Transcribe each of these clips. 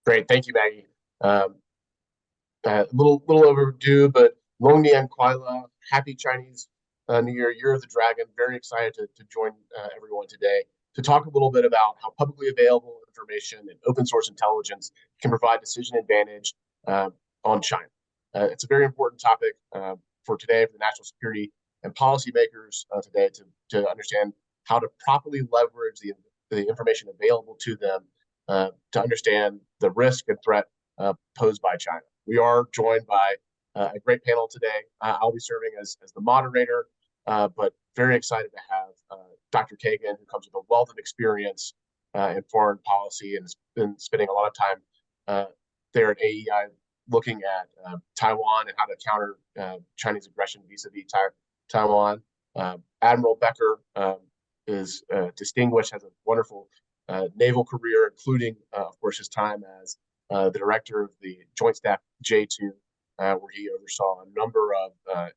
Great. Thank you, Maggie. Little overdue, but Long Nian Kuai-la. Happy Chinese New Year, Year of the Dragon. Very excited to join everyone today to talk a little bit about how publicly available information and open source intelligence can provide decision advantage on China. It's a very important topic for today for the national security and policymakers today to understand how to properly leverage the information available to them to understand the risk and threat posed by China. We are joined by a great panel today. I'll be serving as the moderator, but very excited to have Dr. Kagan, who comes with a wealth of experience in foreign policy and has been spending a lot of time there at AEI looking at Taiwan and how to counter Chinese aggression vis-a-vis Taiwan. Admiral Becker is distinguished, has a wonderful naval career, including, of course, his time as the director of the Joint Staff J2, where he oversaw a number of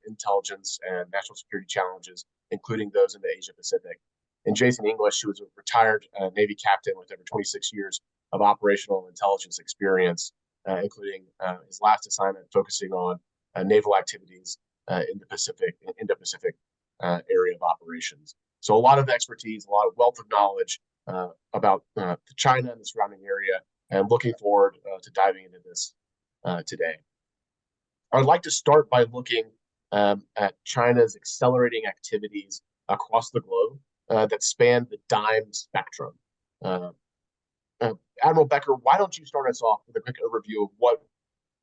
intelligence and national security challenges, including those in the Asia Pacific. And Jason English, who was a retired Navy captain with over 26 years of operational intelligence experience, including his last assignment focusing on naval activities in the Indo-Pacific area of operations. So a lot of expertise, a lot of wealth of knowledge about China and the surrounding area, and looking forward to diving into this today. I'd like to start by looking at China's accelerating activities across the globe that span the DIME spectrum. Admiral Becker, why don't you start us off with a quick overview of what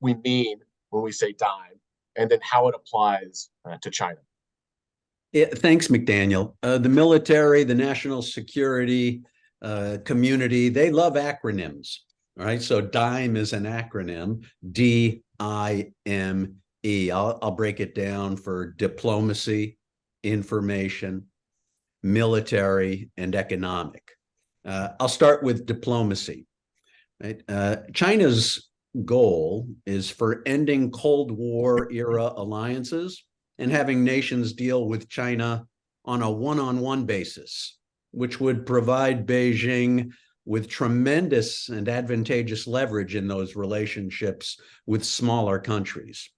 we mean when we say DIME, and then how it applies to China? Yeah, thanks, McDaniel. The military, the national security community, they love acronyms. All right, so DIME is an acronym, D-I-M-E. I'll break it down for diplomacy, information, military, and economic. I'll start with diplomacy. Right? China's goal is for ending Cold War era alliances and having nations deal with China on a one-on-one basis, which would provide Beijing with tremendous and advantageous leverage in those relationships with smaller countries.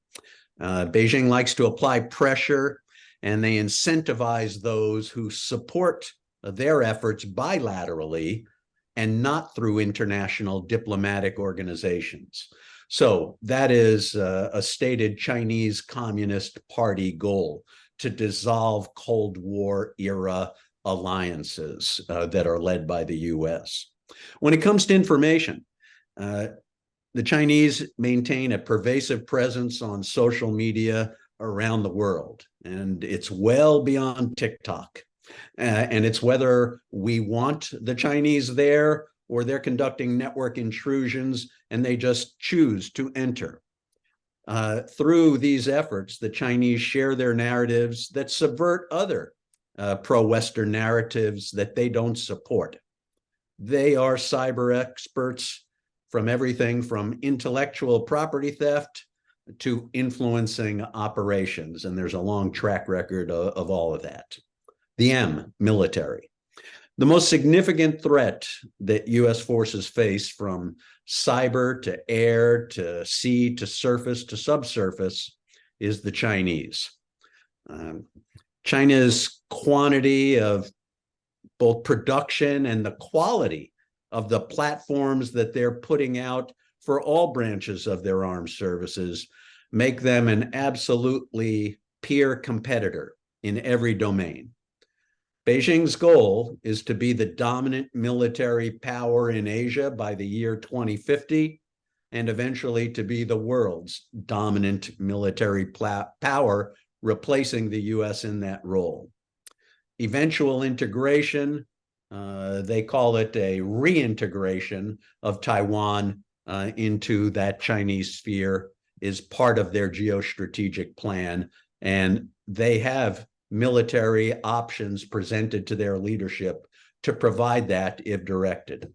Beijing likes to apply pressure, and they incentivize those who support their efforts bilaterally and not through international diplomatic organizations. So that is a stated Chinese Communist Party goal, to dissolve Cold War era alliances that are led by the US. When it comes to information, the Chinese maintain a pervasive presence on social media around the world, and it's well beyond TikTok. And it's whether we want the Chinese there or they're conducting network intrusions and they just choose to enter. Through these efforts, the Chinese share their narratives that subvert other pro-Western narratives that they don't support. They are cyber experts from everything from intellectual property theft to influencing operations, and there's a long track record of all of that. The M, military. The most significant threat that U.S. forces face, from cyber to air to sea to surface to subsurface, is the Chinese. China's quantity of both production and the quality of the platforms that they're putting out for all branches of their armed services make them an absolutely peer competitor in every domain. Beijing's goal is to be the dominant military power in Asia by the year 2050, and eventually to be the world's dominant military power, replacing the US in that role. Eventual integration, they call it a reintegration of Taiwan into that Chinese sphere, is part of their geostrategic plan, and they have military options presented to their leadership to provide that if directed.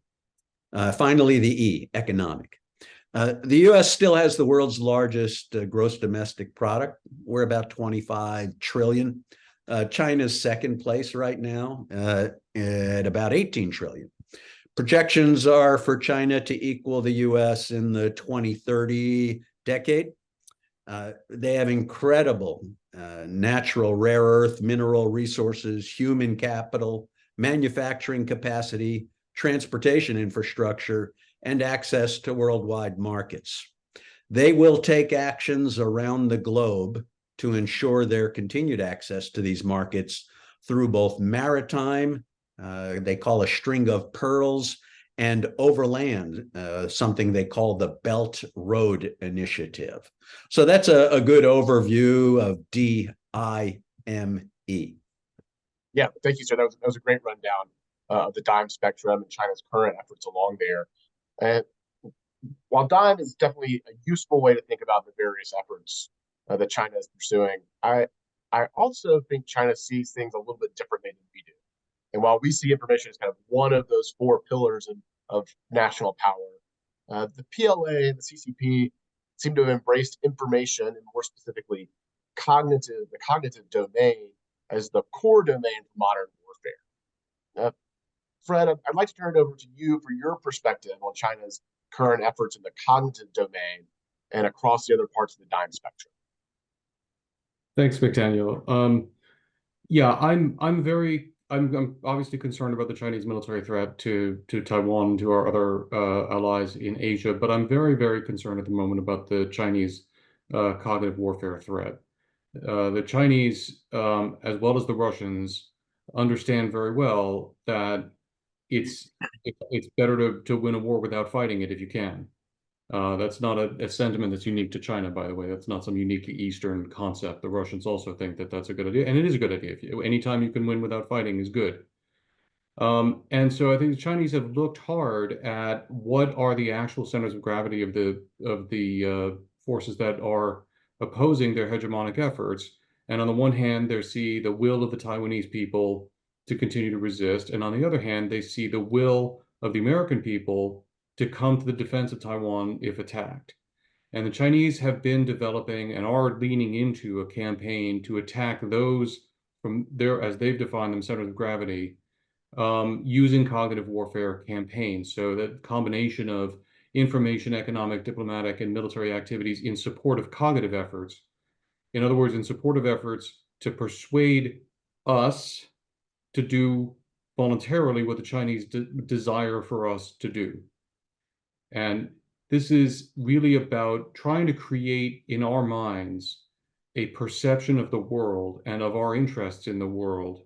Finally, the E, economic. The US still has the world's largest gross domestic product. We're about 25 trillion. China's second place right now at about 18 trillion. Projections are for China to equal the US in the 2030 decade. They have incredible natural rare earth mineral resources, human capital, manufacturing capacity, transportation infrastructure, and access to worldwide markets. They will take actions around the globe to ensure their continued access to these markets through both maritime, they call a string of pearls, and overland, something they call the Belt Road Initiative. So that's a good overview of DIME. Yeah, thank you, sir. That was a great rundown of the DIME spectrum and China's current efforts along there. And while DIME is definitely a useful way to think about the various efforts that China is pursuing, I also think China sees things a little bit differently than we do. And while we see information as kind of one of those four pillars of national power, the PLA and the CCP seem to have embraced information and more specifically the cognitive domain as the core domain for modern warfare. Fred, I'd like to turn it over to you for your perspective on China's current efforts in the cognitive domain and across the other parts of the DIME spectrum. Thanks, McDaniel. Yeah, I'm obviously concerned about the Chinese military threat to Taiwan, to our other allies in Asia, but I'm very, very concerned at the moment about the Chinese cognitive warfare threat. The Chinese, as well as the Russians, understand very well that it's better to win a war without fighting it if you can. That's not a sentiment that's unique to China, by the way. That's not some uniquely Eastern concept. The Russians also think that that's a good idea, and it is a good idea. Anytime you can win without fighting is good. And so I think the Chinese have looked hard at what are the actual centers of gravity of the forces that are opposing their hegemonic efforts. And on the one hand, they see the will of the Taiwanese people to continue to resist, and on the other hand, they see the will of the American people to come to the defense of Taiwan if attacked. And the Chinese have been developing and are leaning into a campaign to attack those from their, as they've defined them, centers of gravity, using cognitive warfare campaigns. So that combination of information, economic, diplomatic, and military activities in support of cognitive efforts. In other words, in support of efforts to persuade us to do voluntarily what the Chinese desire for us to do. And this is really about trying to create in our minds a perception of the world and of our interests in the world,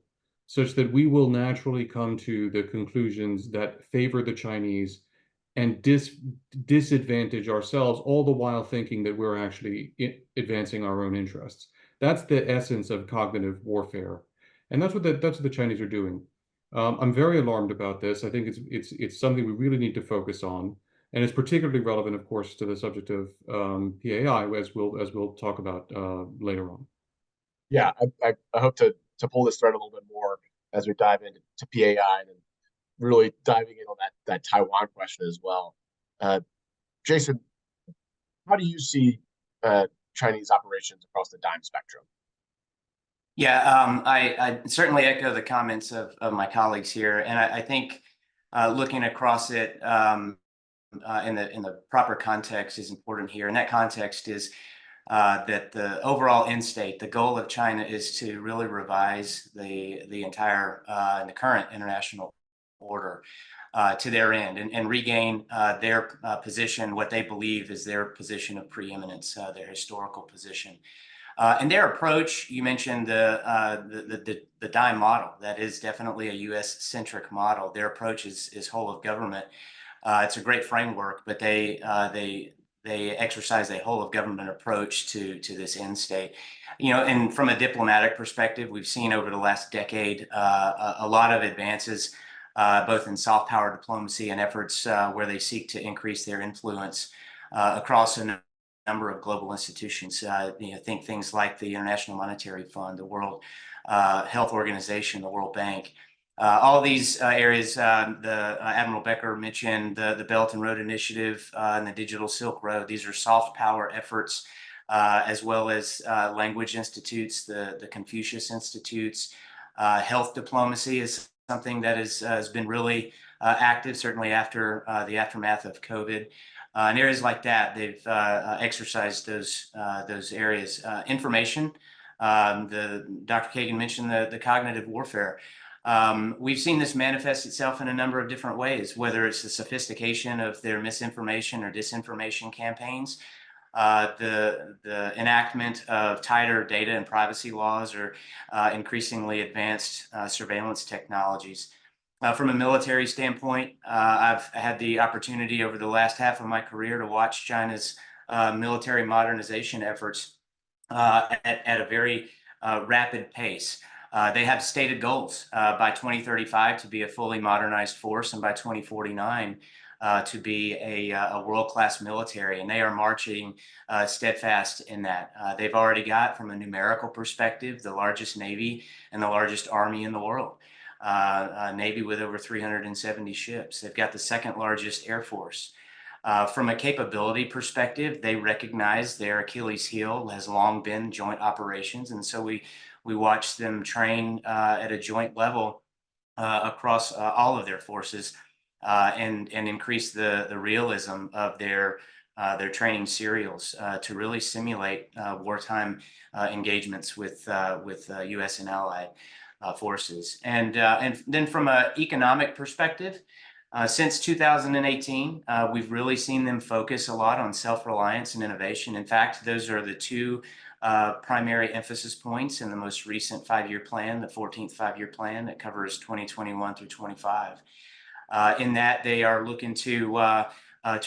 such that we will naturally come to the conclusions that favor the Chinese and disadvantage ourselves, all the while thinking that we're actually advancing our own interests. That's the essence of cognitive warfare. And that's what the Chinese are doing. I'm very alarmed about this. I think it's something we really need to focus on. And it's particularly relevant, of course, to the subject of PAI, as we'll talk about later on. Yeah, I hope to pull this thread a little bit more as we dive into PAI and really diving in on that Taiwan question as well. Jason, how do you see Chinese operations across the DIME spectrum? Yeah, I certainly echo the comments of my colleagues here, and I think looking across it in the proper context is important here. And that context is that the overall end state, the goal of China is to really revise the entire and the current international order to their end and regain their position, what they believe is their position of preeminence, their historical position. And their approach, you mentioned the DIME model. That is definitely a U.S.-centric model. Their approach is whole of government. It's a great framework, but they exercise a whole of government approach to this end state. You know, and from a diplomatic perspective, we've seen over the last decade a lot of advances, both in soft power diplomacy and efforts where they seek to increase their influence across a number of global institutions. Think things like the International Monetary Fund, the World Health Organization, the World Bank. All these areas, the Admiral Becker mentioned the Belt and Road Initiative and the Digital Silk Road. These are soft power efforts, as well as language institutes, the Confucius Institutes. Health diplomacy is something that has been really active, certainly after the aftermath of COVID. In areas like that, they've exercised those areas. Information, Dr. Kagan mentioned the cognitive warfare. We've seen this manifest itself in a number of different ways, whether it's the sophistication of their misinformation or disinformation campaigns, the enactment of tighter data and privacy laws, or increasingly advanced surveillance technologies. From a military standpoint, I've had the opportunity over the last half of my career to watch China's military modernization efforts at a very rapid pace. They have stated goals by 2035 to be a fully modernized force, and by 2049 to be a world-class military, and they are marching steadfast in that. They've already got, from a numerical perspective, the largest Navy and the largest Army in the world. Navy with over 370 ships. They've got the second largest Air Force. From a capability perspective, they recognize their Achilles heel has long been joint operations, and so we watch them train at a joint level across all of their forces, and increase the realism of their training serials to really simulate wartime engagements with U.S. and allied forces. And then from an economic perspective, since 2018, we've really seen them focus a lot on self-reliance and innovation. In fact, those are the two primary emphasis points in the most recent 5-year plan, the 14th 5-year plan that covers 2021 through 25. In that they are looking to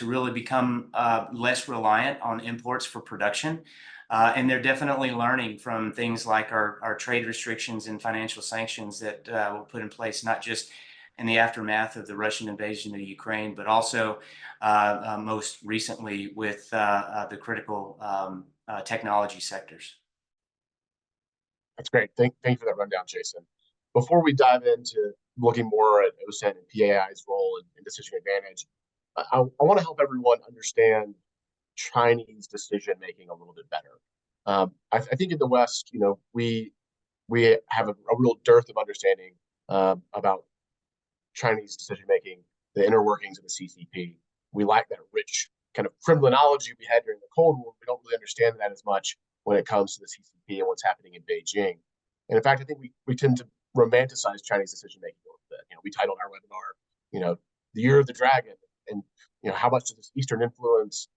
really become less reliant on imports for production. And they're definitely learning from things like our trade restrictions and financial sanctions that were put in place, not just in the aftermath of the Russian invasion of Ukraine, but also most recently with the critical technology sectors. That's great. Thank you for that rundown, Jason. Before we dive into looking more at OSINT and PAI's role in decision advantage, I want to help everyone understand Chinese decision making a little bit better. I think in the West, we have a real dearth of understanding about Chinese decision making, the inner workings of the CCP. We lack that rich kind of criminology we had during the Cold War. We don't really understand that as much when it comes to the CCP and what's happening in Beijing. And in fact, I think we tend to romanticize Chinese decision making a little bit. We titled our webinar, "The Year of the Dragon," and how much does this Eastern influence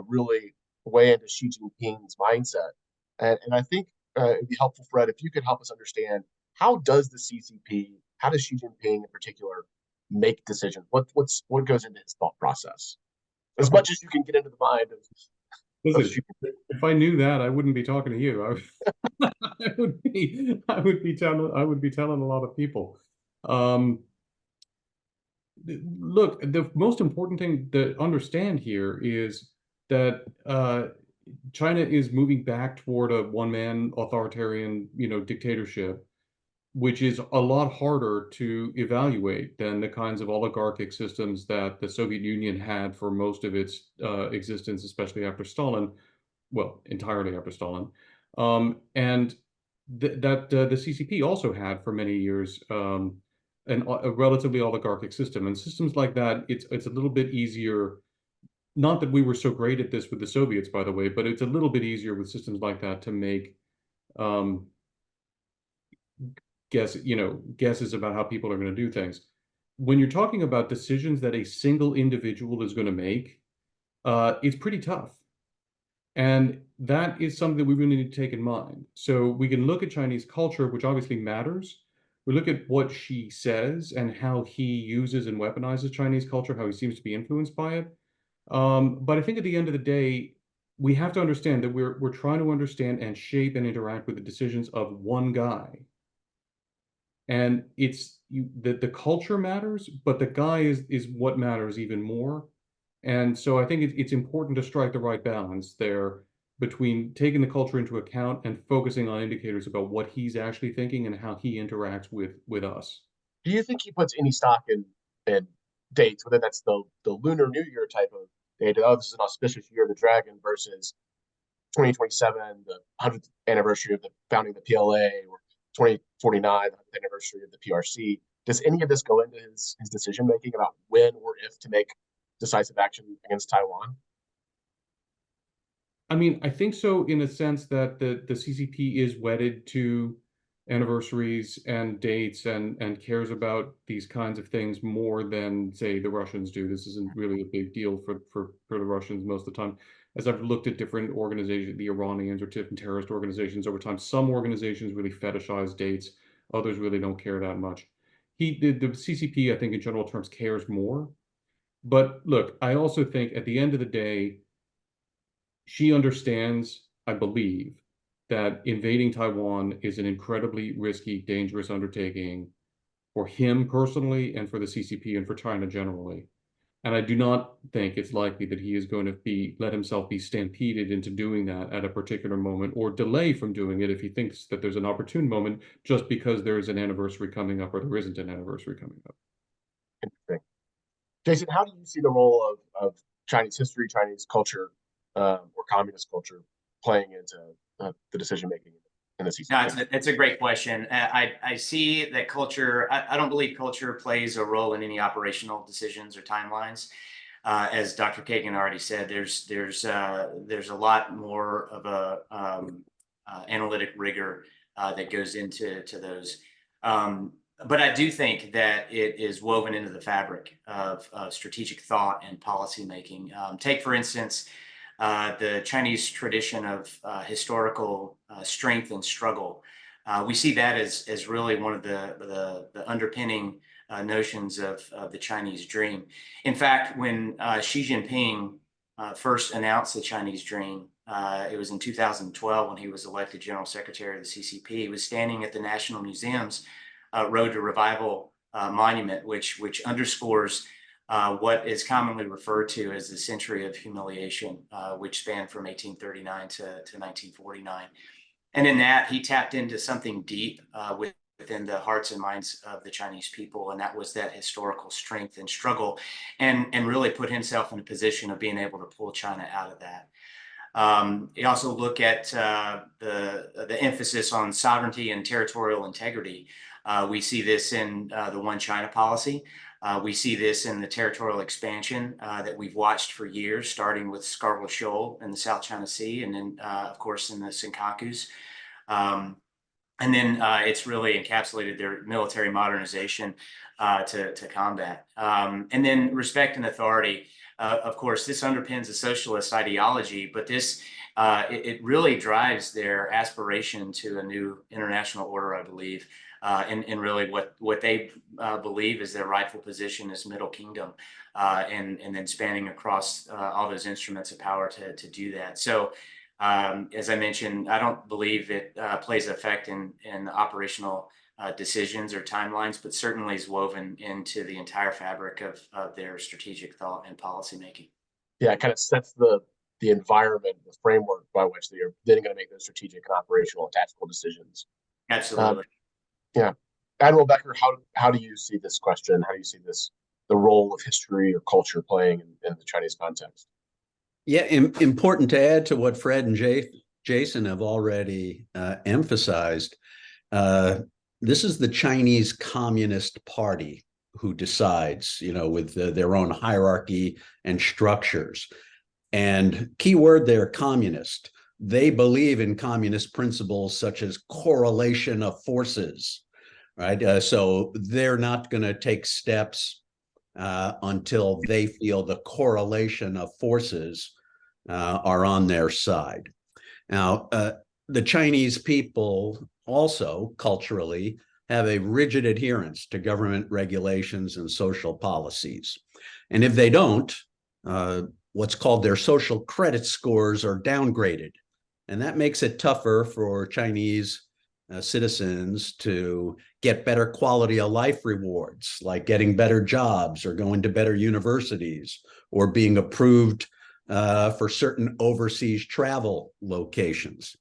really weigh into Xi Jinping's mindset? And I think it'd be helpful, Fred, if you could help us understand, how does the CCP, how does Xi Jinping in particular make decisions? What goes into his thought process? As much as you can get into the mind of Listen, if I knew that, I wouldn't be talking to you. I would be telling a lot of people. Look, the most important thing to understand here is that China is moving back toward a one-man authoritarian, dictatorship, which is a lot harder to evaluate than the kinds of oligarchic systems that the Soviet Union had for most of its existence, especially after Stalin, well, entirely after Stalin. And that the CCP also had for many years a relatively oligarchic system. And systems like that, it's a little bit easier. Not that we were so great at this with the Soviets, by the way, but it's a little bit easier with systems like that to make guesses about how people are going to do things. When you're talking about decisions that a single individual is going to make, it's pretty tough. And that is something that we really need to take in mind. So we can look at Chinese culture, which obviously matters. We look at what Xi says and how he uses and weaponizes Chinese culture, how he seems to be influenced by it. But I think at the end of the day, we have to understand that we're trying to understand and shape and interact with the decisions of one guy. And the culture matters, but the guy is what matters even more. And so I think it's important to strike the right balance there between taking the culture into account and focusing on indicators about what he's actually thinking and how he interacts with us. Do you think he puts any stock in dates, whether that's the Lunar New Year type of date? Oh, this is an auspicious year of the dragon versus 2027, the 100th anniversary of the founding of the PLA, or 2049, the 100th anniversary of the PRC. Does any of this go into his decision making about when or if to make decisive action against Taiwan? I mean, I think so in a sense that the CCP is wedded to anniversaries and dates and cares about these kinds of things more than, say, the Russians do. This isn't really a big deal for the Russians most of the time. As I've looked at different organizations, the Iranians or different terrorist organizations over time, some organizations really fetishize dates, others really don't care that much. The CCP, I think, in general terms, cares more. But look, I also think at the end of the day, she understands, I believe, that invading Taiwan is an incredibly risky, dangerous undertaking for him personally and for the CCP and for China generally. And I do not think it's likely that he is going to let himself be stampeded into doing that at a particular moment or delay from doing it if he thinks that there's an opportune moment just because there is an anniversary coming up or there isn't an anniversary coming up. Interesting. Jason, how do you see the role of Chinese history, Chinese culture, or communist culture playing into the decision making in the CCP? No, it's a great question. I see that culture, I don't believe culture plays a role in any operational decisions or timelines. As Dr. Kagan already said, there's a lot more of a analytic rigor that goes into those. But I do think that it is woven into the fabric of strategic thought and policy making. Take, for instance, the Chinese tradition of historical strength and struggle. We see that as really one of the underpinning notions of the Chinese dream. In fact, when Xi Jinping first announced the Chinese dream, it was in 2012 when he was elected General Secretary of the CCP. He was standing at the National Museum's Road to Revival monument, which underscores what is commonly referred to as the century of humiliation, which spanned from 1839 to 1949. And in that, he tapped into something deep within the hearts and minds of the Chinese people, and that was that historical strength and struggle, and really put himself in a position of being able to pull China out of that. You also look at the emphasis on sovereignty and territorial integrity. We see this in the One China policy. We see this in the territorial expansion that we've watched for years, starting with Scarborough Shoal in the South China Sea, and then, of course, in the Senkakus. And then it's really encapsulated their military modernization to combat. And then respect and authority. Of course, this underpins a socialist ideology, but it really drives their aspiration to a new international order, I believe. And really what they believe is their rightful position as Middle Kingdom, and then spanning across all those instruments of power to do that. So as I mentioned, I don't believe it plays effect in operational decisions or timelines, but certainly is woven into the entire fabric of their strategic thought and policy making. Yeah, it kind of sets the environment, the framework by which they are then going to make those strategic and operational and tactical decisions. Absolutely. Yeah. Admiral Becker, how do you see this question? How do you see the role of history or culture playing in the Chinese context? Yeah, important to add to what Fred and Jason have already emphasized. This is the Chinese Communist Party who decides, with their own hierarchy and structures. And key word there, communist. They believe in communist principles such as correlation of forces, right? So they're not going to take steps until they feel the correlation of forces are on their side. Now, the Chinese people also culturally have a rigid adherence to government regulations and social policies. And if they don't, what's called their social credit scores are downgraded. And that makes it tougher for Chinese citizens to get better quality of life rewards, like getting better jobs or going to better universities or being approved for certain overseas travel locations.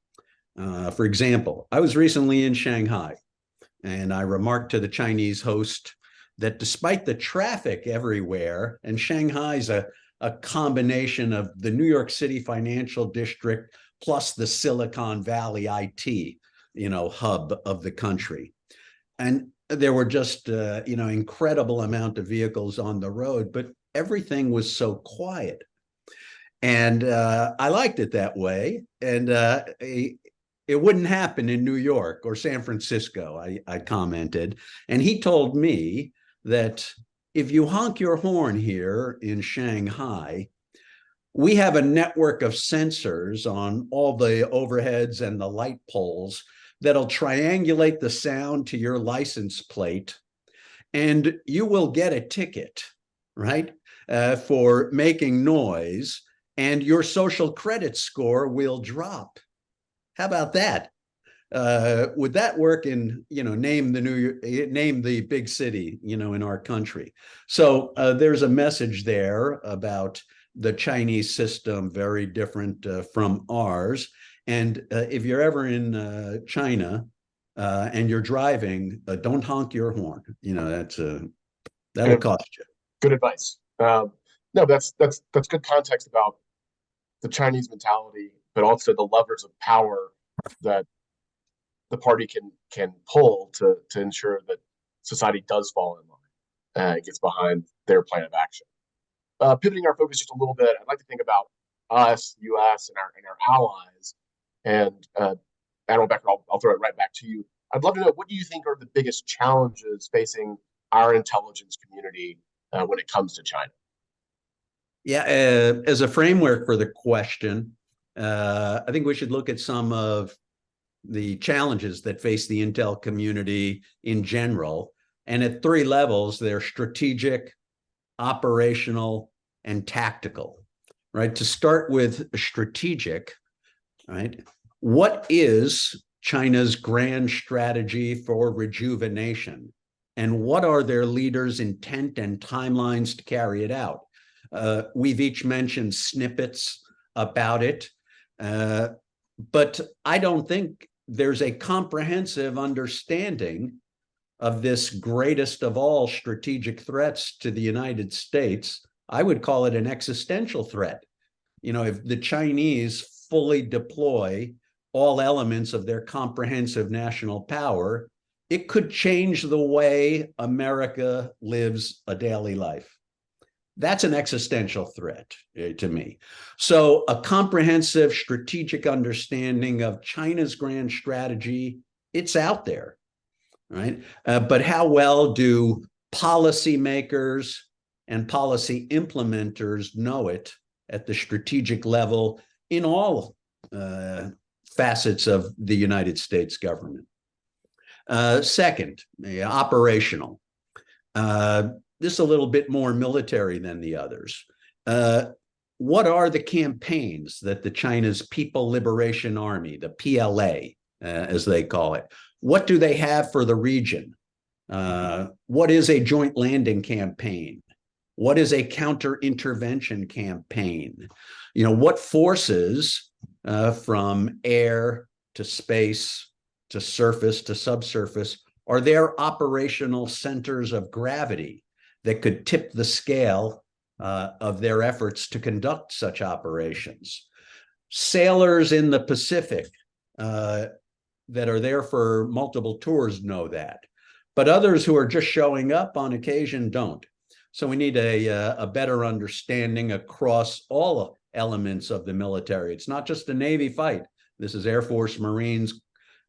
For example, I was recently in Shanghai, and I remarked to the Chinese host that despite the traffic everywhere, and Shanghai's a combination of the New York City financial district plus the Silicon Valley IT, hub of the country. And there were just incredible amount of vehicles on the road, but everything was so quiet. And I liked it that way. And it wouldn't happen in New York or San Francisco, I commented. And he told me that if you honk your horn here in Shanghai, we have a network of sensors on all the overheads and the light poles that'll triangulate the sound to your license plate, and you will get a ticket, right, for making noise, and your social credit score will drop. How about that? Would that work in, name the big city, in our country? So there's a message there about the Chinese system, very different from ours. And if you're ever in China and you're driving, don't honk your horn. That'll cost you. Good advice. No, that's good context about the Chinese mentality, but also the levers of power that the party can pull to ensure that society does fall in line and gets behind their plan of action. Pivoting our focus just a little bit, I'd like to think about us, U.S., and our allies. And Admiral Becker, I'll throw it right back to you. I'd love to know, what do you think are the biggest challenges facing our intelligence community when it comes to China? Yeah, as a framework for the question, I think we should look at some of the challenges that face the intel community in general. And at three levels, they're strategic, operational, and tactical, right? To start with strategic, right? What is China's grand strategy for rejuvenation? And what are their leaders' intent and timelines to carry it out? We've each mentioned snippets about it, but I don't think there's a comprehensive understanding of this greatest of all strategic threats to the United States. I would call it an existential threat. If the Chinese fully deploy all elements of their comprehensive national power, it could change the way America lives a daily life. That's an existential threat to me. So a comprehensive strategic understanding of China's grand strategy, it's out there, right? But how well do policymakers and policy implementers know it at the strategic level in all facets of the United States government? Second, operational. This is a little bit more military than the others. What are the campaigns that the China's People Liberation Army, the PLA, as they call it, what do they have for the region? What is a joint landing campaign? What is a counter-intervention campaign? What forces from air to space to surface to subsurface are their operational centers of gravity that could tip the scale of their efforts to conduct such operations? Sailors in the Pacific that are there for multiple tours know that, but others who are just showing up on occasion don't. So we need a better understanding across all elements of the military. It's not just a Navy fight. This is Air Force, Marines,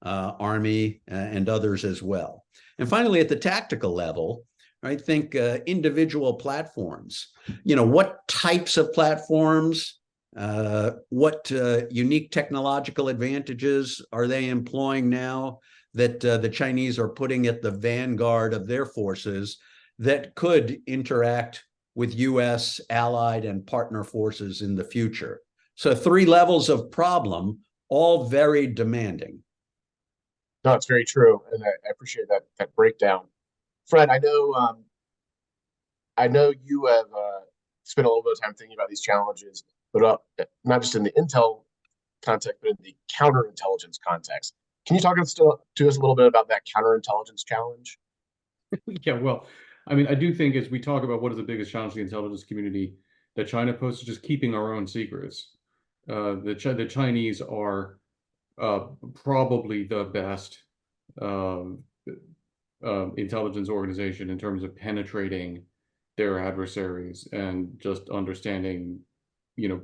Army, and others as well. And finally, at the tactical level, I think individual platforms. What types of platforms, what unique technological advantages are they employing now that the Chinese are putting at the vanguard of their forces that could interact with US allied and partner forces in the future? So three levels of problem, all very demanding. No, it's very true, and I appreciate that breakdown. Fred, I know you have spent a little bit of time thinking about these challenges, but not just in the intel context, but in the counterintelligence context. Can you talk to us a little bit about that counterintelligence challenge? Yeah, well, I do think as we talk about what is the biggest challenge to the intelligence community that China poses, just keeping our own secrets. The Chinese are probably the best intelligence organization in terms of penetrating their adversaries and just understanding,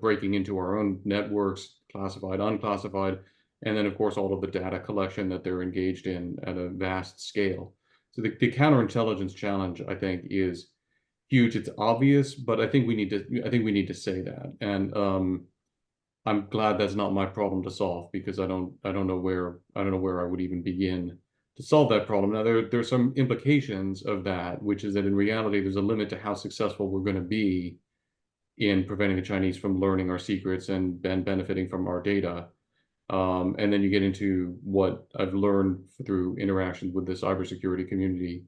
breaking into our own networks, classified, unclassified, and then, of course, all of the data collection that they're engaged in at a vast scale. So the counterintelligence challenge, I think, is huge. It's obvious, but I think we need to say that. And I'm glad that's not my problem to solve, because I don't know where I would even begin to solve that problem. Now, there's some implications of that, which is that in reality, there's a limit to how successful we're going to be in preventing the Chinese from learning our secrets and benefiting from our data. And then you get into what I've learned through interactions with the cybersecurity community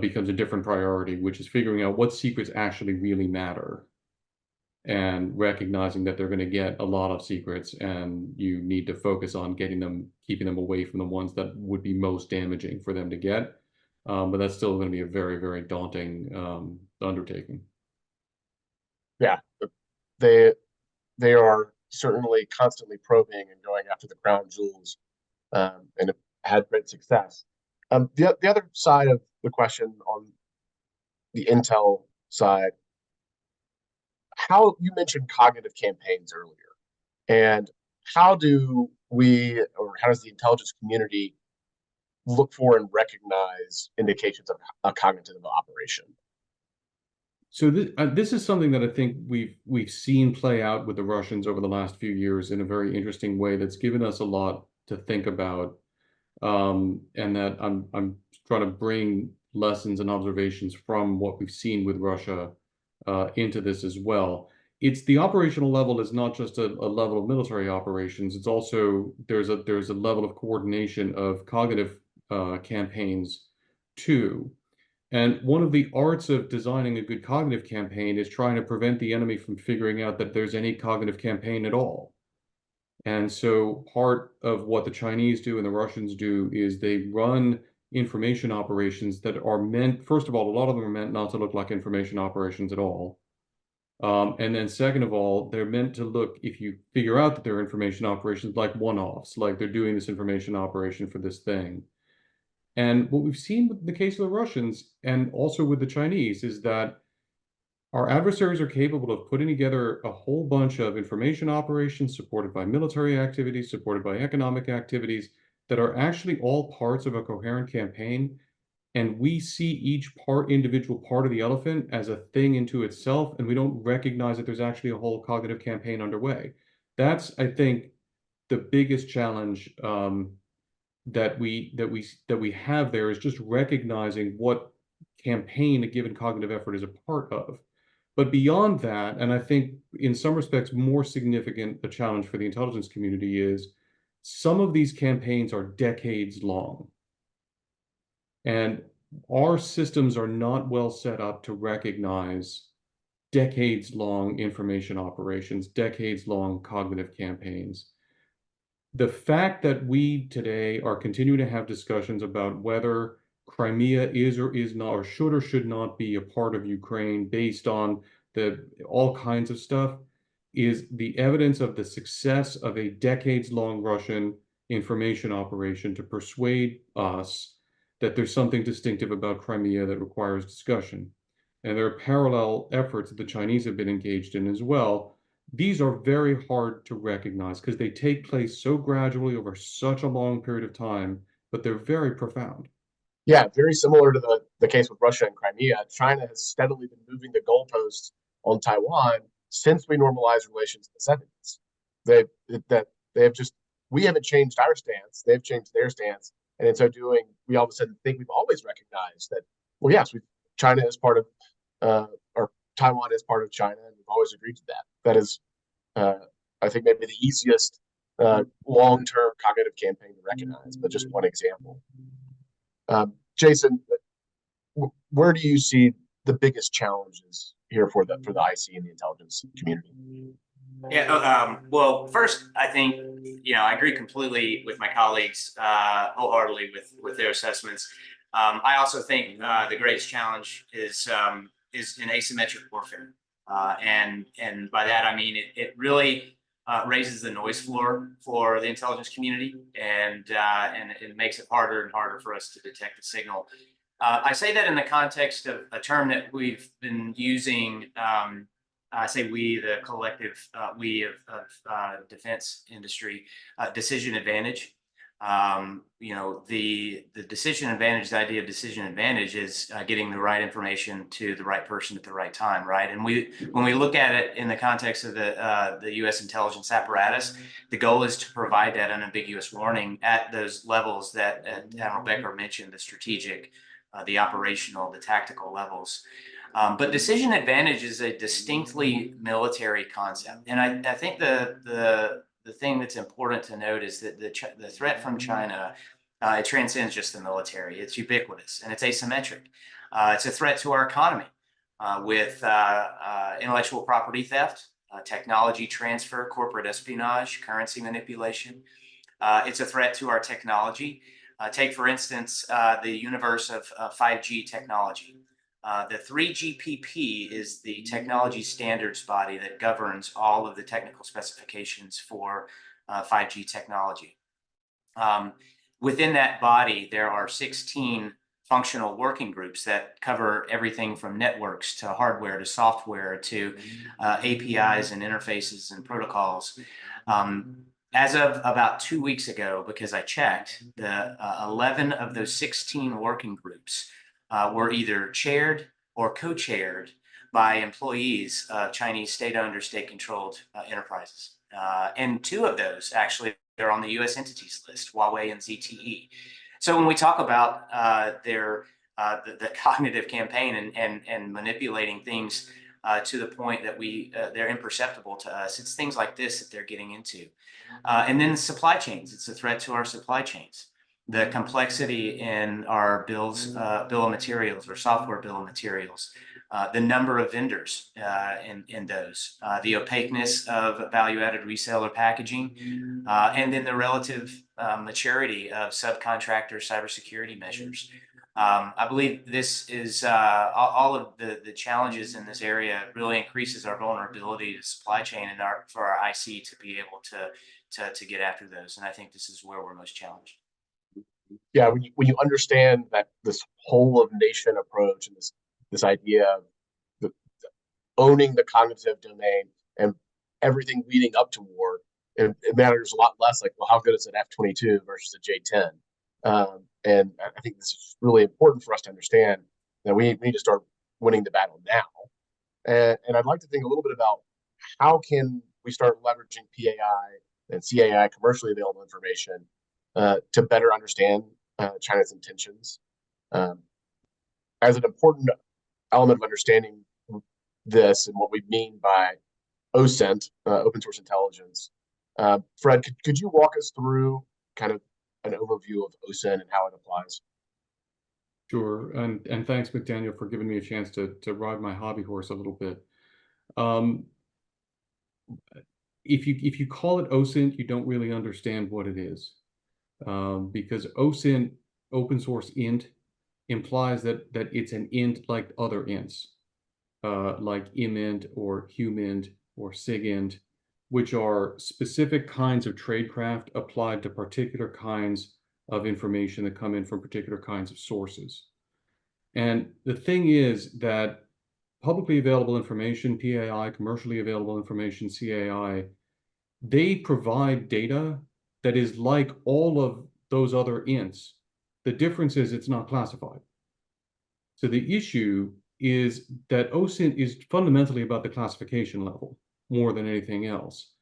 becomes a different priority, which is figuring out what secrets actually really matter and recognizing that they're going to get a lot of secrets, and you need to focus on keeping them away from the ones that would be most damaging for them to get. But that's still going to be a very, very daunting undertaking. Yeah, they are certainly constantly probing and going after the crown jewels, and have had great success. The other side of the question on the intel side, how you mentioned cognitive campaigns earlier, and how do we, or how does the intelligence community look for and recognize indications of a cognitive operation? So this is something that I think we've seen play out with the Russians over the last few years in a very interesting way that's given us a lot to think about, and that I'm trying to bring lessons and observations from what we've seen with Russia into this as well. It's the operational level is not just a level of military operations. It's also there's a level of coordination of cognitive campaigns too. And one of the arts of designing a good cognitive campaign is trying to prevent the enemy from figuring out that there's any cognitive campaign at all. And so part of what the Chinese do and the Russians do is they run information operations that are meant, first of all, a lot of them are meant not to look like information operations at all. And then second of all, they're meant to look, if you figure out that they're information operations, like one-offs, like they're doing this information operation for this thing. And what we've seen with the case of the Russians and also with the Chinese is that our adversaries are capable of putting together a whole bunch of information operations supported by military activities, supported by economic activities that are actually all parts of a coherent campaign. And we see each individual part of the elephant as a thing into itself, and we don't recognize that there's actually a whole cognitive campaign underway. That's, I think, the biggest challenge that we have there, is just recognizing what campaign a given cognitive effort is a part of. But beyond that, and I think in some respects more significant a challenge for the intelligence community is some of these campaigns are decades long. And our systems are not well set up to recognize decades-long information operations, decades-long cognitive campaigns. The fact that we today are continuing to have discussions about whether Crimea is or is not, or should not be a part of Ukraine based on all kinds of stuff, is the evidence of the success of a decades-long Russian information operation to persuade us that there's something distinctive about Crimea that requires discussion. And there are parallel efforts that the Chinese have been engaged in as well. These are very hard to recognize because they take place so gradually over such a long period of time, but they're very profound. Yeah, very similar to the case with Russia and Crimea. China has steadily been moving the goalposts on Taiwan since we normalized relations in the 70s. We haven't changed our stance; they've changed their stance, and in so doing, we all of a sudden think we've always recognized that. Well, yes, China is part of, or Taiwan is part of China, and we've always agreed to that. That is, I think, maybe the easiest long-term cognitive campaign to recognize, but just one example. Jason, where do you see the biggest challenges here for the IC and the intelligence community? Yeah, well, first, I think, I agree completely with my colleagues wholeheartedly with their assessments. I also think the greatest challenge is in asymmetric warfare. And by that, I mean, it really raises the noise floor for the intelligence community, and it makes it harder and harder for us to detect the signal. I say that in the context of a term that we've been using. I say we, the collective we of defense industry, decision advantage. The decision advantage, the idea of decision advantage is getting the right information to the right person at the right time, right? And when we look at it in the context of the U.S. intelligence apparatus, the goal is to provide that unambiguous warning at those levels that Admiral Becker mentioned, the strategic, the operational, the tactical levels. But decision advantage is a distinctly military concept, and I think the thing that's important to note is that the threat from China, it transcends just the military. It's ubiquitous and it's asymmetric. It's a threat to our economy with intellectual property theft, technology transfer, corporate espionage, currency manipulation. It's a threat to our technology. Take, for instance, the universe of 5G technology. The 3GPP is the technology standards body that governs all of the technical specifications for 5G technology. Within that body, there are 16 functional working groups that cover everything from networks to hardware to software to APIs and interfaces and protocols. As of about 2 weeks ago, because I checked, the 11 of those 16 working groups were either chaired or co-chaired by employees of Chinese state-owned or state-controlled enterprises. And 2 of those actually are on the U.S. entities list, Huawei and ZTE. So when we talk about the cognitive campaign and manipulating things to the point that they're imperceptible to us, it's things like this that they're getting into. And then supply chains, it's a threat to our supply chains. The complexity in our bill of materials or software bill of materials, the number of vendors in those, the opaqueness of value-added reseller packaging, and then the relative maturity of subcontractor cybersecurity measures. I believe this is all of the challenges in this area really increases our vulnerability to supply chain and for our IC to be able to get after those. And I think this is where we're most challenged. Yeah, when you understand that this whole of nation approach and this idea of owning the cognitive domain and everything leading up to war, it matters a lot less. Like, well, how good is an F-22 versus a J-10? And I think this is really important for us to understand that we need to start winning the battle now. And I'd like to think a little bit about how can we start leveraging PAI and CAI, commercially available information, to better understand China's intentions. As an important element of understanding this and what we mean by OSINT, open source intelligence, Fred, could you walk us through kind of an overview of OSINT and how it applies? Sure, and thanks, McDaniel, for giving me a chance to ride my hobby horse a little bit. If you call it OSINT, you don't really understand what it is, because OSINT, open source int, implies that it's an int like other ints, like imint or humint or sigint, which are specific kinds of tradecraft applied to particular kinds of information that come in from particular kinds of sources. And the thing is that publicly available information, PAI, commercially available information, CAI, they provide data that is like all of those other ints. The difference is it's not classified. So the issue is that OSINT is fundamentally about the classification level more than anything else.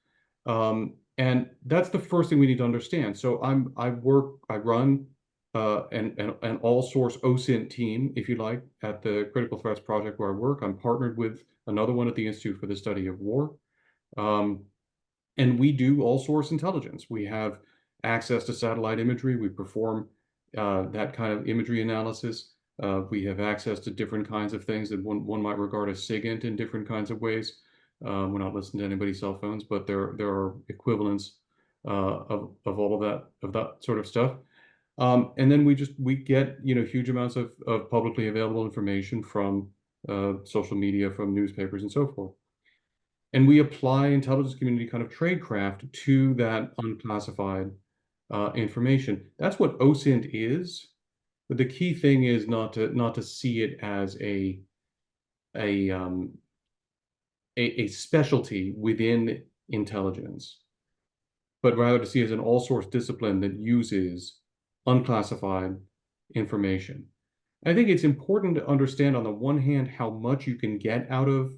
And that's the first thing we need to understand. So I run an all source OSINT team, if you like, at the Critical Threats Project where I work. I'm partnered with another one at the Institute for the Study of War. And we do all source intelligence. We have access to satellite imagery. We perform that kind of imagery analysis. We have access to different kinds of things that one might regard as SIGINT in different kinds of ways. We're not listening to anybody's cell phones, but there are equivalents of all of that sort of stuff. And then we get huge amounts of publicly available information from social media, from newspapers, and so forth. And we apply intelligence community kind of tradecraft to that unclassified information. That's what OSINT is. But the key thing is not to see it as a specialty within intelligence, but rather to see it as an all-source discipline that uses unclassified information. I think it's important to understand, on the one hand, how much you can get out of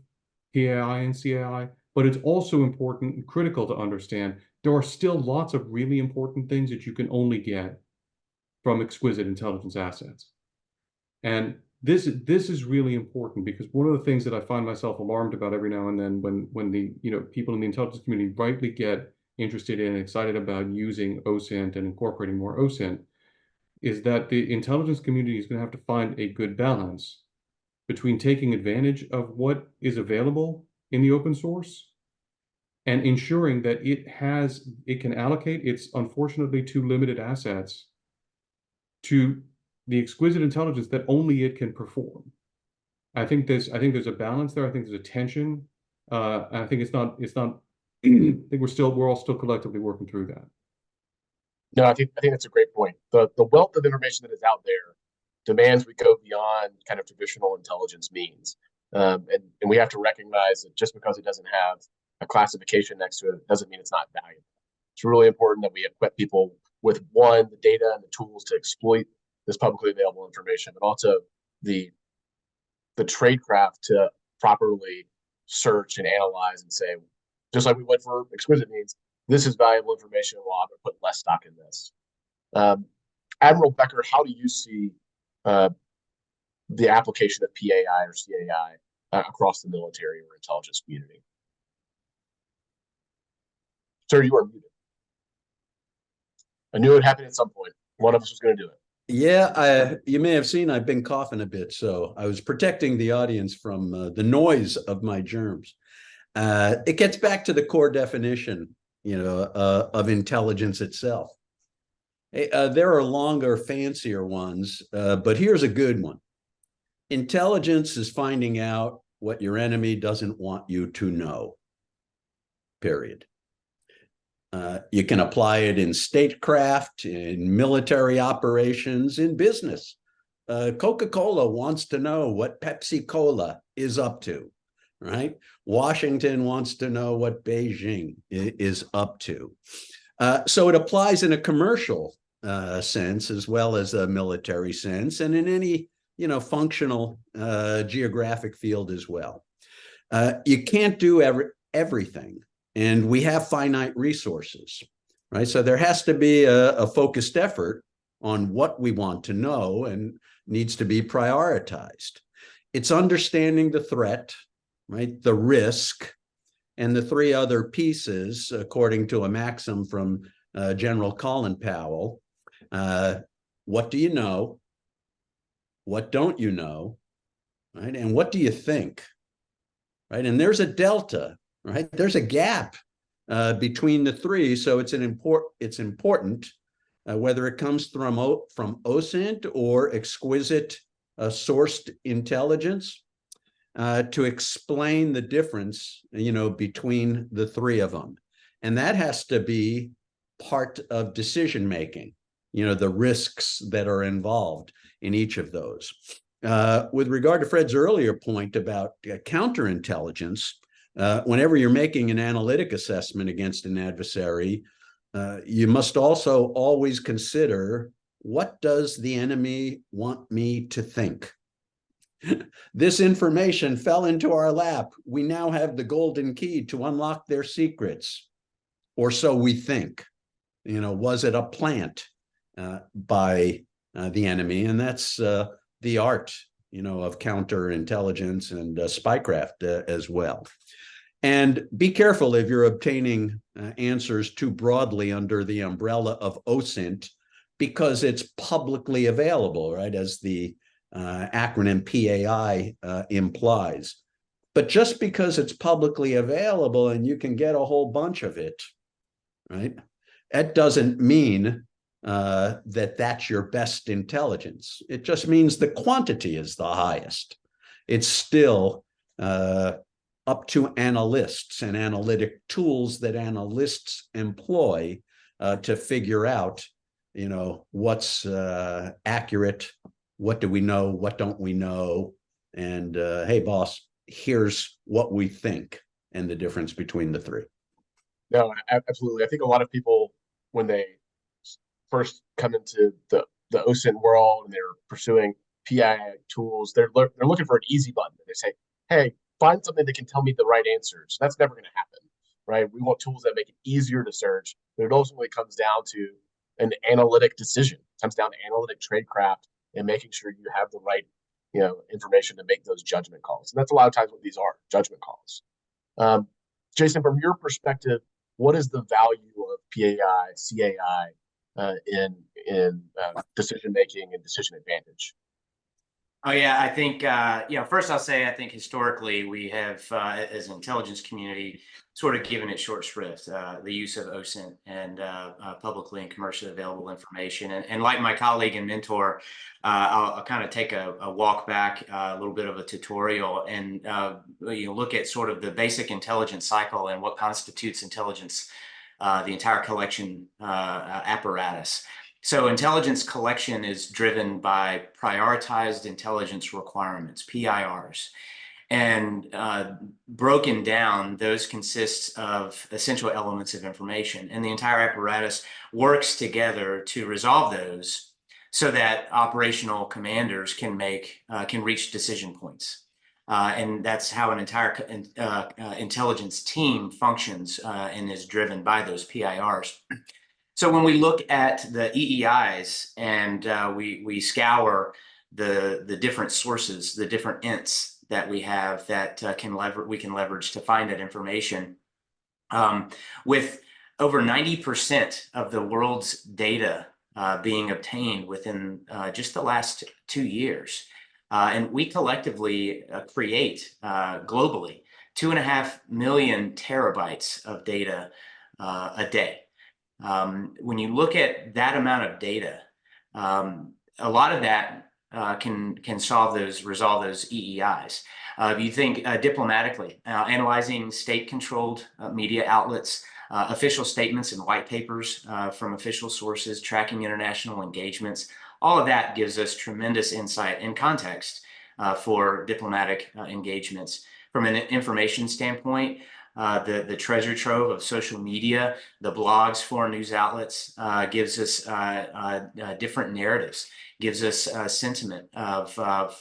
PAI and CAI, but it's also important and critical to understand there are still lots of really important things that you can only get from exquisite intelligence assets. And this is really important, because one of the things that I find myself alarmed about every now and then when the people in the intelligence community rightly get interested in and excited about using OSINT and incorporating more OSINT, is that the intelligence community is going to have to find a good balance between taking advantage of what is available in the open source and ensuring that it can allocate its unfortunately too limited assets to the exquisite intelligence that only it can perform. I think there's a balance there. I think there's a tension. And I think it's not I think we're all still collectively working through that. No, I think that's a great point. The wealth of information that is out there demands we go beyond kind of traditional intelligence means. And we have to recognize that just because it doesn't have a classification next to it doesn't mean it's not valuable. It's really important that we equip people with, one, the data and the tools to exploit this publicly available information, but also the tradecraft to properly search and analyze and say, just like we went for exquisite means, this is valuable information. Well, I'm going to put less stock in this. Admiral Becker, how do you see the application of PAI or CAI across the military or intelligence community? Sir, you are muted. I knew it happened at some point. One of us was going to do it. Yeah, you may have seen I've been coughing a bit, so I was protecting the audience from the noise of my germs. It gets back to the core definition, of intelligence itself. There are longer, fancier ones, but here's a good one. Intelligence is finding out what your enemy doesn't want you to know, period. You can apply it in statecraft, in military operations, in business. Coca-Cola wants to know what Pepsi-Cola is up to, right? Washington wants to know what Beijing is up to. So it applies in a commercial sense as well as a military sense, and in any functional geographic field as well. You can't do everything. And we have finite resources, right? So there has to be a focused effort on what we want to know and needs to be prioritized. It's understanding the threat, right? The risk, and the three other pieces, according to a maxim from General Colin Powell. What do you know? What don't you know? Right? And what do you think? Right? And there's a delta. Right? There's a gap between the three, so it's important whether it comes from OSINT or exquisite sourced intelligence to explain the difference, between the three of them, and that has to be part of decision making. The risks that are involved in each of those. With regard to Fred's earlier point about counterintelligence. Whenever you're making an analytic assessment against an adversary, you must also always consider, what does the enemy want me to think? This information fell into our lap. We now have the golden key to unlock their secrets, or so we think. Was it a plant by the enemy? And that's the art, of counterintelligence and spycraft as well. And be careful if you're obtaining answers too broadly under the umbrella of OSINT, because it's publicly available, right, as the acronym PAI implies. But just because it's publicly available and you can get a whole bunch of it, right, that doesn't mean that that's your best intelligence. It just means the quantity is the highest. It's still up to analysts and analytic tools that analysts employ to figure out, what's accurate, what do we know, what don't we know, and hey, boss, here's what we think, and the difference between the three. No, absolutely. I think a lot of people, when they first come into the OSINT world and they're pursuing PII tools, they're looking for an easy button. They say, hey, find something that can tell me the right answers. That's never going to happen, right? We want tools that make it easier to search, but it ultimately comes down to an analytic decision. It comes down to analytic tradecraft and making sure you have the right, information to make those judgment calls. And that's a lot of times what these are, judgment calls. Jason, from your perspective, what is the value of PAI, CAI in decision making and decision advantage? Oh yeah, I think first I'll say I think historically we have, as an intelligence community, sort of given it short shrift. The use of OSINT and publicly and commercially available information, and like my colleague and mentor, I'll kind of take a walk back, a little bit of a tutorial, and look at sort of the basic intelligence cycle and what constitutes intelligence, the entire collection apparatus. So intelligence collection is driven by prioritized intelligence requirements, PIRs. And broken down, those consist of essential elements of information. And the entire apparatus works together to resolve those so that operational commanders can reach decision points. And that's how an entire intelligence team functions and is driven by those PIRs. So when we look at the EEIs and we scour the different sources, the different ints that we have that we can leverage to find that information, with over 90% of the world's data being obtained within just the last 2 years, and we collectively create globally 2.5 million terabytes of data a day. When you look at that amount of data, a lot of that can resolve those EEIs. If you think diplomatically, analyzing state-controlled media outlets, official statements and white papers from official sources, tracking international engagements, all of that gives us tremendous insight and context for diplomatic engagements. From an information standpoint, the treasure trove of social media, the blogs, foreign news outlets, gives us different narratives, gives us sentiment of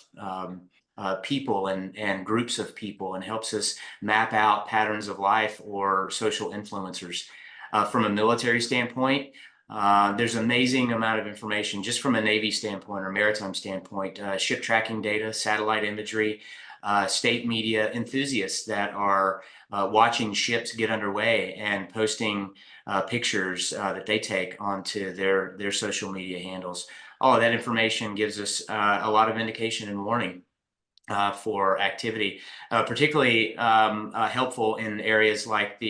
people and groups of people, and helps us map out patterns of life or social influencers. From a military standpoint, there's an amazing amount of information just from a Navy standpoint or maritime standpoint, ship tracking data, satellite imagery, state media enthusiasts that are watching ships get underway and posting pictures that they take onto their social media handles. All of that information gives us a lot of indication and warning for activity, particularly helpful in areas like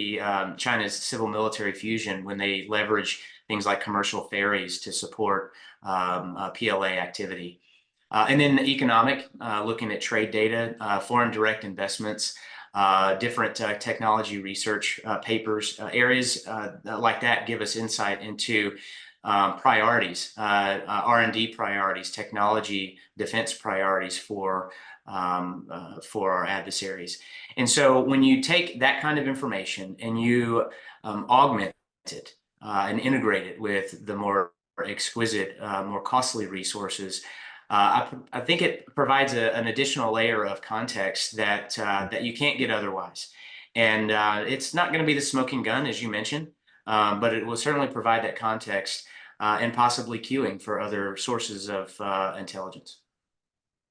China's civil military fusion, when they leverage things like commercial ferries to support PLA activity. And then economic, looking at trade data, foreign direct investments, different technology research papers, areas like that give us insight into priorities, R&D priorities, technology, defense priorities for our adversaries. And so when you take that kind of information and you augment it and integrate it with the more exquisite, more costly resources, I think it provides an additional layer of context that you can't get otherwise. And it's not going to be the smoking gun, as you mentioned, but it will certainly provide that context and possibly cueing for other sources of intelligence.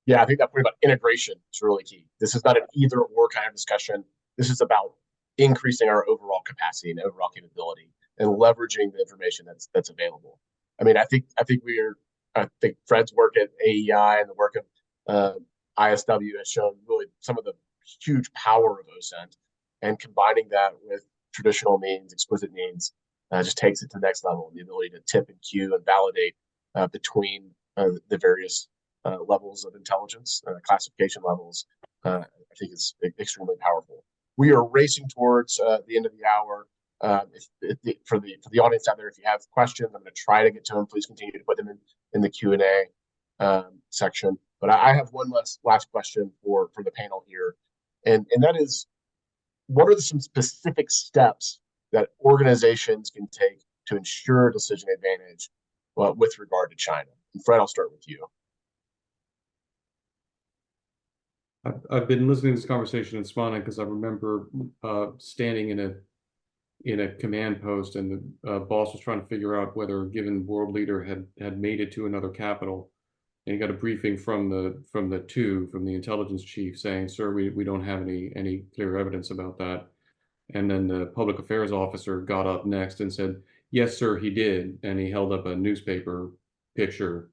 Yeah, I think that point about integration is really key. This is not an either or kind of discussion. This is about increasing our overall capacity and overall capability and leveraging the information that's available. I mean, I think Fred's work at AEI and the work of ISW has shown really some of the huge power of OSINT, and combining that with traditional means, exquisite means, just takes it to the next level. The ability to tip and cue and validate between the various levels of intelligence, classification levels, I think it's extremely powerful. We are racing towards the end of the hour. For the audience out there, if you have questions, I'm going to try to get to them. Please continue to put them in the Q&A section. But I have one last question for the panel here, and that is, what are some specific steps that organizations can take to ensure decision advantage with regard to China? And Fred, I'll start with you. I've been listening to this conversation and smiling because I remember standing in a command post, and the boss was trying to figure out whether a given world leader had made it to another capital, and he got a briefing from the intelligence chief saying, "Sir, we don't have any clear evidence about that." And then the public affairs officer got up next and said, "Yes, sir, he did," and he held up a newspaper picture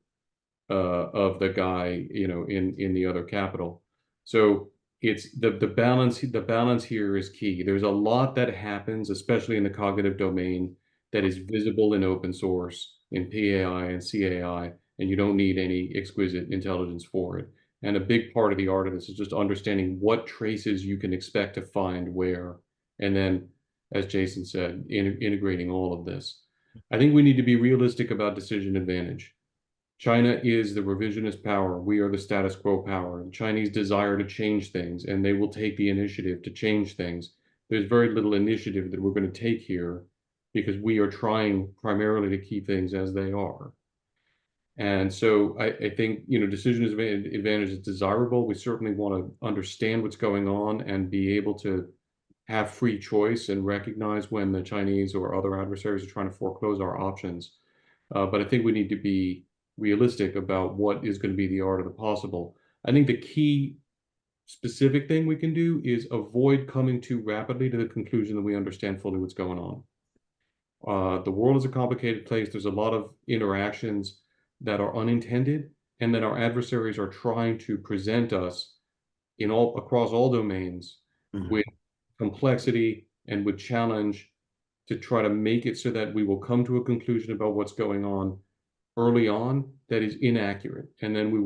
of the guy, in the other capital. So it's the balance here is key. There's a lot that happens, especially in the cognitive domain, that is visible in open source, in PAI and CAI, and you don't need any exquisite intelligence for it. And a big part of the art of this is just understanding what traces you can expect to find where, and then, as Jason said, integrating all of this. I think we need to be realistic about decision advantage. China is the revisionist power. We are the status quo power. The Chinese desire to change things, and they will take the initiative to change things. There's very little initiative that we're going to take here because we are trying primarily to keep things as they are. And so I think, decision advantage is desirable. We certainly want to understand what's going on and be able to have free choice and recognize when the Chinese or other adversaries are trying to foreclose our options. But I think we need to be realistic about what is going to be the art of the possible. I think the key specific thing we can do is avoid coming too rapidly to the conclusion that we understand fully what's going on. The world is a complicated place. There's a lot of interactions that are unintended, and that our adversaries are trying to present us across all domains with complexity and with challenge to try to make it so that we will come to a conclusion about what's going on early on that is inaccurate, and then we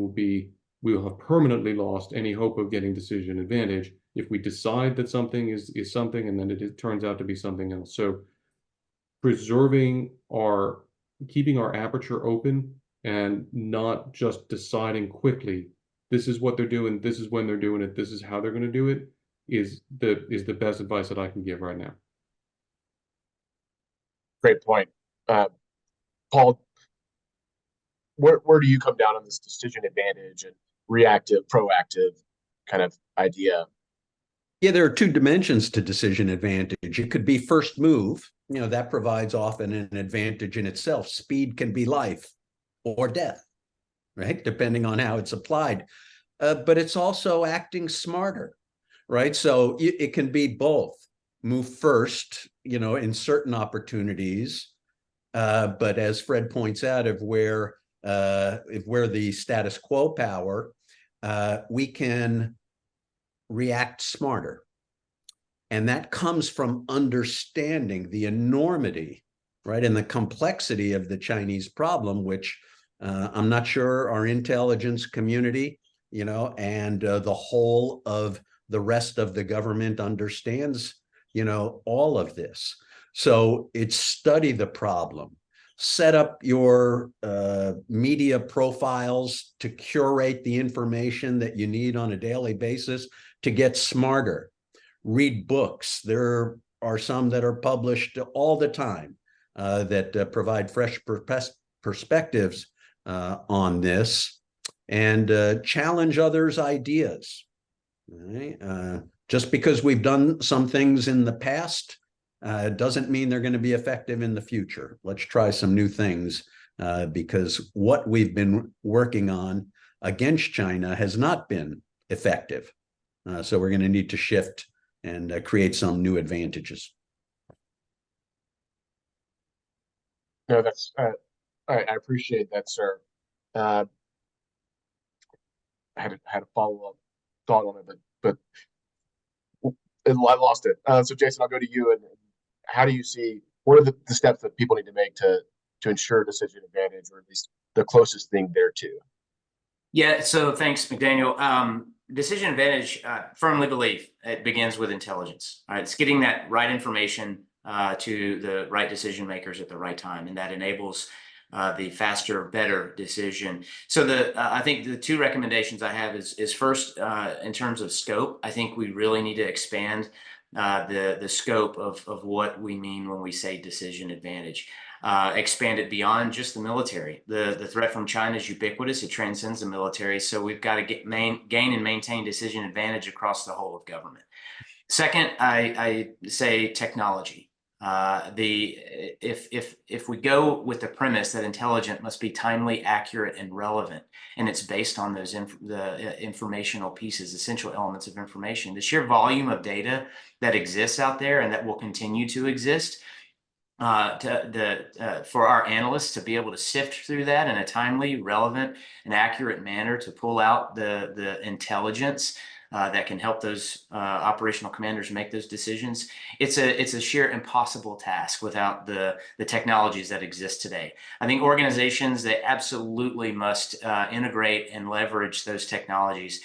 will have permanently lost any hope of getting decision advantage if we decide that something is something and then it turns out to be something else. So keeping our aperture open and not just deciding quickly, this is what they're doing, this is when they're doing it, this is how they're going to do it, is the best advice that I can give right now. Great point. Paul, where do you come down on this decision advantage and reactive, proactive kind of idea? Yeah, there are two dimensions to decision advantage. It could be first move, that provides often an advantage in itself. Speed can be life or death, right? Depending on how it's applied. But it's also acting smarter, right? So it can be both. Move first, in certain opportunities. But as Fred points out, if we're the status quo power, we can react smarter. And that comes from understanding the enormity, right, and the complexity of the Chinese problem, which I'm not sure our intelligence community, and the whole of the rest of the government understands, all of this. So it's study the problem, set up your media profiles to curate the information that you need on a daily basis to get smarter. Read books. There are some that are published all the time that provide fresh perspectives on this, and challenge others' ideas. Right? Just because we've done some things in the past doesn't mean they're going to be effective in the future. Let's try some new things because what we've been working on against China has not been effective. So we're going to need to shift and create some new advantages. No, that's I appreciate that, sir. I had a follow-up thought on it, but I lost it. So Jason, I'll go to you. And how do you see, what are the steps that people need to make to ensure decision advantage, or at least the closest thing there to? Yeah, so thanks, McDaniel. decision advantage, firmly believe it begins with intelligence. All right, it's getting that right information to the right decision makers at the right time, and that enables the faster, better decision. So I think the two recommendations I have is first, in terms of scope, I think we really need to expand the scope of what we mean when we say decision advantage. Expand it beyond just the military. The threat from China is ubiquitous. It transcends the military. So we've got to gain and maintain decision advantage across the whole of government. Second, I say technology. If we go with the premise that intelligence must be timely, accurate, and relevant, and it's based on those informational pieces, essential elements of information, the sheer volume of data that exists out there and that will continue to exist, for our analysts to be able to sift through that in a timely, relevant, and accurate manner to pull out the intelligence that can help those operational commanders make those decisions. It's a sheer impossible task without the technologies that exist today. I think organizations, they absolutely must integrate and leverage those technologies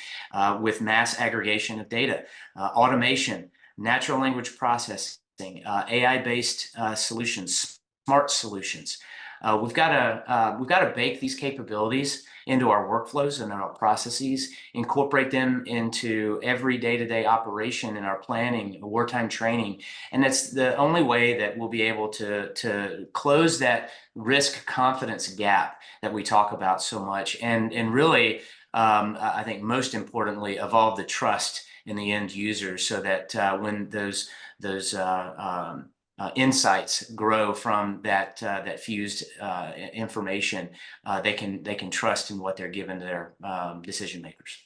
with mass aggregation of data, automation, natural language processing, AI-based solutions, smart solutions. We've got to bake these capabilities into our workflows and our processes, incorporate them into every day-to-day operation in our planning, wartime training, and that's the only way that we'll be able to close that risk confidence gap that we talk about so much, and really, I think most importantly, evolve the trust in the end user, so that when those insights grow from that fused information, they can trust in what they're given to their decision makers.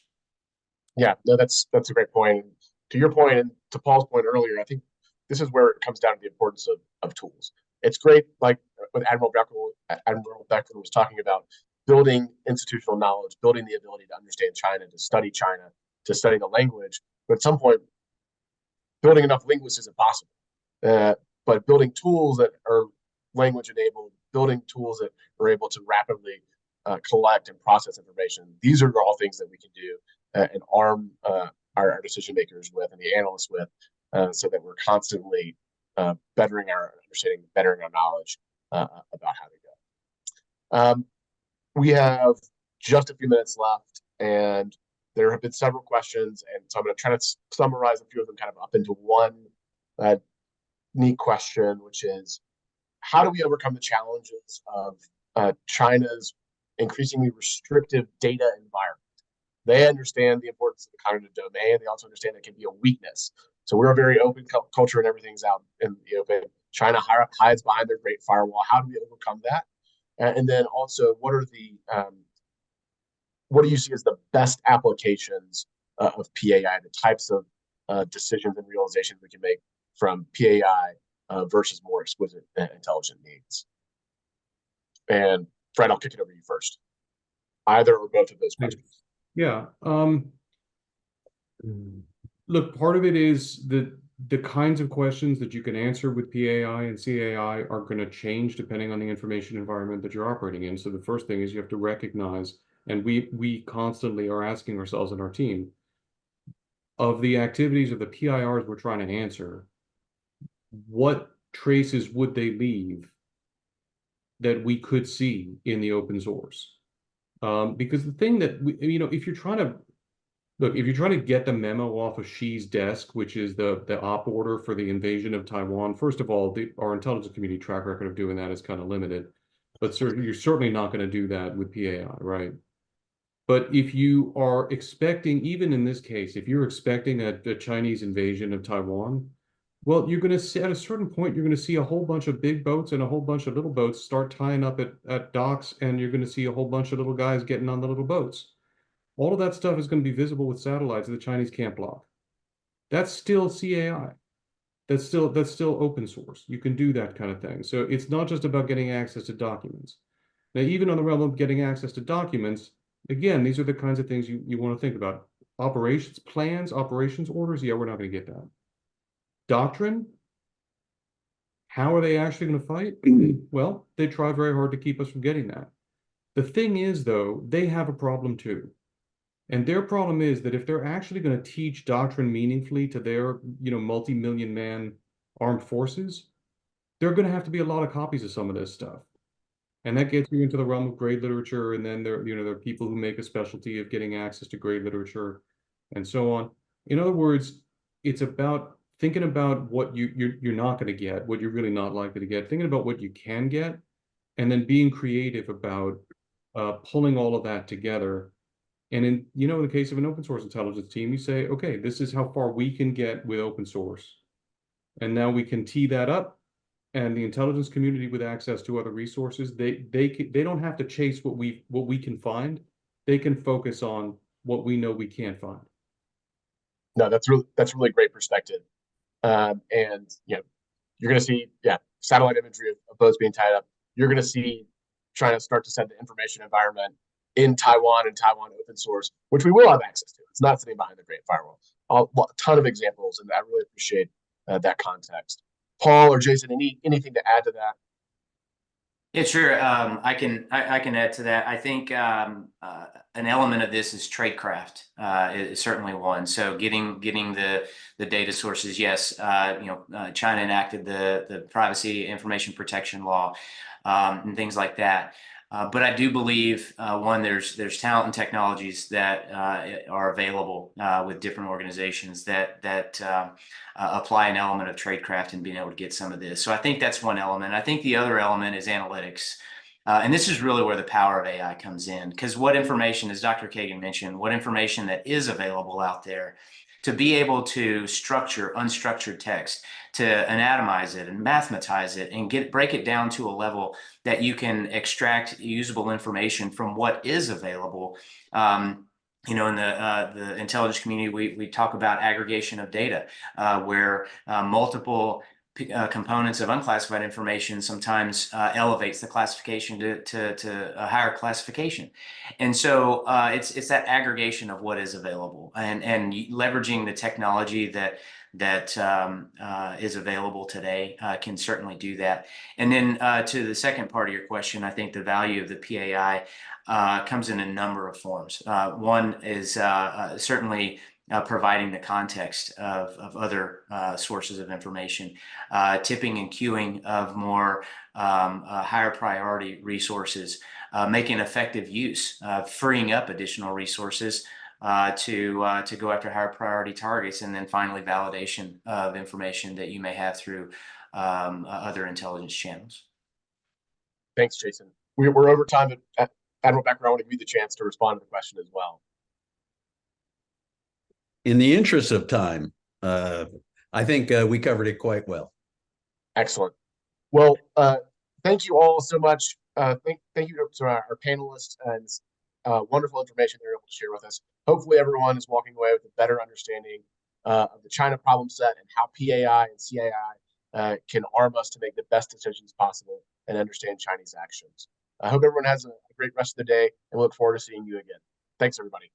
Yeah, no, that's a great point. To your point and to Paul's point earlier, I think this is where it comes down to the importance of tools. It's great, like what Admiral Beckman was talking about, building institutional knowledge, building the ability to understand China, to study the language. But at some point, building enough linguists isn't possible. But building tools that are language enabled, building tools that are able to rapidly collect and process information, these are all things that we can do and arm our decision makers with and the analysts with, so that we're constantly bettering our understanding, bettering our knowledge about how to go. We have just a few minutes left, and there have been several questions, and so I'm going to try to summarize a few of them kind of up into one neat question, which is, how do we overcome the challenges of China's increasingly restrictive data environment? They understand the importance of the cognitive domain. They also understand it can be a weakness. So we're a very open culture and everything's out in the open. China hides behind their great firewall. How do we overcome that? And then also, what do you see as the best applications of PAI, the types of decisions and realizations we can make from PAI versus more exquisite intelligent needs? And Fred, I'll kick it over to you first. Either or both of those questions. Yeah. Look, part of it is that the kinds of questions that you can answer with PAI and CAI are going to change depending on the information environment that you're operating in. So the first thing is you have to recognize, and we constantly are asking ourselves in our team, of the activities of the PIRs we're trying to answer, what traces would they leave that we could see in the open source? Because the thing that if you're trying to get the memo off of Xi's desk, which is the op order for the invasion of Taiwan, first of all, our intelligence community track record of doing that is kind of limited, but you're certainly not going to do that with PAI, right? But if you are expecting, even in this case, if you're expecting a Chinese invasion of Taiwan, well, you're going to see at a certain point, you're going to see a whole bunch of big boats and a whole bunch of little boats start tying up at docks, and you're going to see a whole bunch of little guys getting on the little boats. All of that stuff is going to be visible with satellites that the Chinese can't block. That's still CAI. That's still open source. You can do that kind of thing. So it's not just about getting access to documents. Now, even on the realm of getting access to documents, again, these are the kinds of things you want to think about. Operations plans, operations orders, yeah, we're not going to get that. Doctrine, how are they actually going to fight? Well, they try very hard to keep us from getting that. The thing is, though, they have a problem too. And their problem is that if they're actually going to teach doctrine meaningfully to their, multi-million man armed forces, there are going to have to be a lot of copies of some of this stuff. And that gets you into the realm of grade literature. And then there are people who make a specialty of getting access to grade literature and so on. In other words, it's about thinking about what you're not going to get, what you're really not likely to get, thinking about what you can get, and then being creative about pulling all of that together. And in the case of an open source intelligence team, you say, okay, this is how far we can get with open source. And now we can tee that up, and the intelligence community with access to other resources, they don't have to chase what we can find. They can focus on what we know we can't find. No, that's really great perspective. And you're going to see, satellite imagery of boats being tied up. You're going to see China start to set the information environment in Taiwan and Taiwan open source, which we will have access to. It's not sitting behind the Great Firewall. A ton of examples, and I really appreciate that context. Paul or Jason, anything to add to that? Yeah, sure. I can add to that. I think an element of this is tradecraft is certainly one. So getting the data sources. Yes, China enacted the privacy information protection law and things like that. But I do believe one, there's talent and technologies that are available with different organizations that apply an element of tradecraft and being able to get some of this. So I think that's one element. I think the other element is analytics. And this is really where the power of AI comes in, because what information, as Dr. Kagan mentioned, what information that is available out there, to be able to structure unstructured text, to anatomize it and mathematize it and break it down to a level that you can extract usable information from what is available. In the intelligence community, we talk about aggregation of data, where multiple components of unclassified information sometimes elevates the classification to a higher classification. And so it's that aggregation of what is available and leveraging the technology that is available today can certainly do that. And then to the second part of your question, I think the value of the PAI comes in a number of forms. One is certainly providing the context of other sources of information, tipping and queuing of more higher priority resources, making effective use, freeing up additional resources to go after higher priority targets, and then finally validation of information that you may have through other intelligence channels. Thanks, Jason. We're over time, but Admiral Becker, I want to give you the chance to respond to the question as well. In the interest of time, I think we covered it quite well. Excellent. Well, thank you all so much. Thank you to our panelists and wonderful information they're able to share with us. Hopefully everyone is walking away with a better understanding of the China problem set and how PAI and CAI can arm us to make the best decisions possible and understand Chinese actions. I hope everyone has a great rest of the day and look forward to seeing you again. Thanks, everybody.